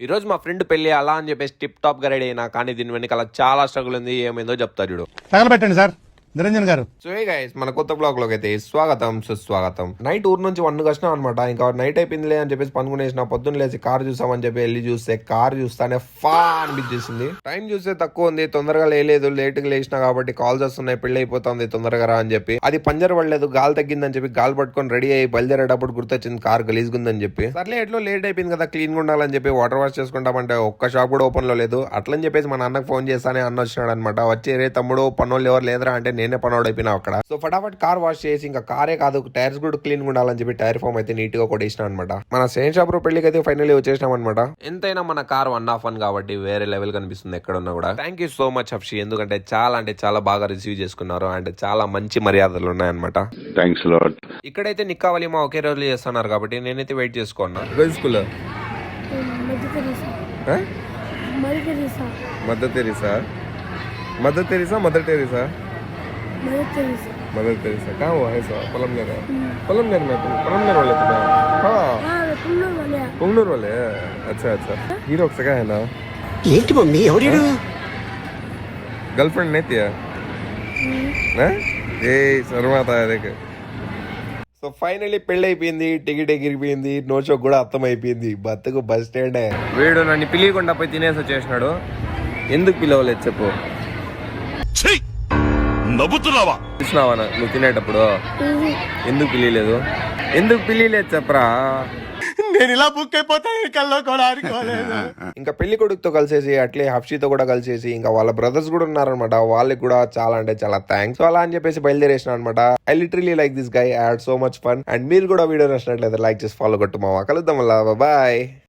ఈ రోజు మా ఫ్రెండ్ పెళ్లి అలా అని చెప్పేసి టిప్ టాప్ గా రెడీ అయినా కానీ దీని వెనకాల చాలా స్ట్రగుల్ ఉంది. ఏమైందో చెప్తారు చూడు. తగలబెట్టండి సార్ నిరంజన్ గారు. సో ఏ గైస్, మన కొత్త బ్లాగ్ లోకి అయితే స్వాగతం సుస్వాగతం. నైట్ ఊరు నుంచి 1 వచ్చినాం అనమాట. ఇంకా నైట్ అయిపోయిందిలే అని చెప్పేసి పనుకునేసిన. పొద్దున్న లేచి కార్ చూసామని చెప్పి వెళ్ళి చూస్తే కార్ చూస్తానే ఫా అనిపించేసింది. టైం చూస్తే తక్కువ ఉంది, తొందరగా లేలేదు, లేట్ గా లేచినా కాబట్టి కాల్స్ వస్తున్నాయి, పెళ్లి అయిపోతుంది తొందరగా రా అని చెప్పి. అది పంజర్ పడలేదు, గాలి తగ్గిందని చెప్పి గాలి పట్టుకొని రెడీ అయ్యి బయలుదేరేటప్పుడు గుర్తొచ్చింది కార్ గలీజ్గుందని చెప్పి. సర్లే ఎట్లో లేట్ అయిపోయింది కదా, క్లీన్ గా ఉండాలని చెప్పి వాటర్ వాష్ చేసుకుంటామంటే ఒక్క షాప్ కూడా ఓపెన్ లో లేదు. అట్లని చెప్పేసి మా నాన్నకు ఫోన్ చేస్తానే అన్న వచ్చినాడు అనమాట. వచ్చి రే తమ్ముడు పనోళ్ళు ఎవరు లేదరా అంటే నేనే పనోడు అయిపోయినా అక్కడ. సో ఫటాఫట్ కార్ వాష్ చేసి ఇంకా కారే కాదు టైర్స్ కూడా క్లీన్ గా ఉండాలని చెప్పి టైర్ ఫామ్ అయితే నీట్ గా కొట్టేసిన అనమాట. మన సెకండ్ షాప్ లో పెళ్లికి అయితే ఫైనల్లీ వచ్చేసినాం అనమాట. ఎంతైనా మన కార్ 1/1 కాబట్టి వేరే లెవెల్ కనిపిస్తుంది ఎక్కడ ఉన్నా కూడా. థ్యాంక్ యూ సో మచ్ హఫ్షి, ఎందుకంటే చాలా బాగా రిసీవ్ చేసుకున్నారు అండ్ చాలా మంచి మర్యాదలు ఉన్నాయన్నమాట. Thanks lot. ఇక్కడైతే నిక్కా వలీమా ఒకే రోజు చేస్తున్నారు కాబట్టి నేనైతే వెయిట్ చేసుకున్నా. School mother Teresa mother Teresa कहाँ हुआ है सर? पलमनेर में पलमनेर वाले पुंगनूर वाले अच्छा हीरो सगा है ना ఏంటి మమ్మీ ఎవరు गर्लफ्रेंड नहीं थी ఏ శర్మాత దేక్. సో ఫైనల్లీ పెళ్లి అయిపోయింది, టికెట్ ఎగిరిపోయింది, నో షో కూడా అర్థం అయిపోయింది. బతుకు బస్ స్టాండ్. వీడు నన్ను పిలియకుండా పోయి తినేసి వచ్చేసినాడు. ఎందుకు పిలవలేదు చెప్పు? నవ్వుతున్నావా? చూసినావా నువ్వు తినేటప్పుడు? ఎందుకు పిలియలేదు చెప్పరా? నేను ఇలా బుక్ అయిపోతాను కల్లో కూడా అనుకోలేదు. ఇంకా పెళ్లి కొడుకుతో కలిసేసి అట్లే హఫ్షితో కూడా కలిసేసి ఇంకా వాళ్ళ బ్రదర్స్ కూడా ఉన్నారనమాట. వాళ్ళకి కూడా చాలా థ్యాంక్స్. అలా అని చెప్పేసి బయలుదేరేసిన అనమాట. I literally like this guy, I had so much fun. And మీరు కూడా వీడియో నచ్చినట్లయితే లైక్ చేసి ఫాలో కొట్టు మావా. కలుద్దాం, బాయ్.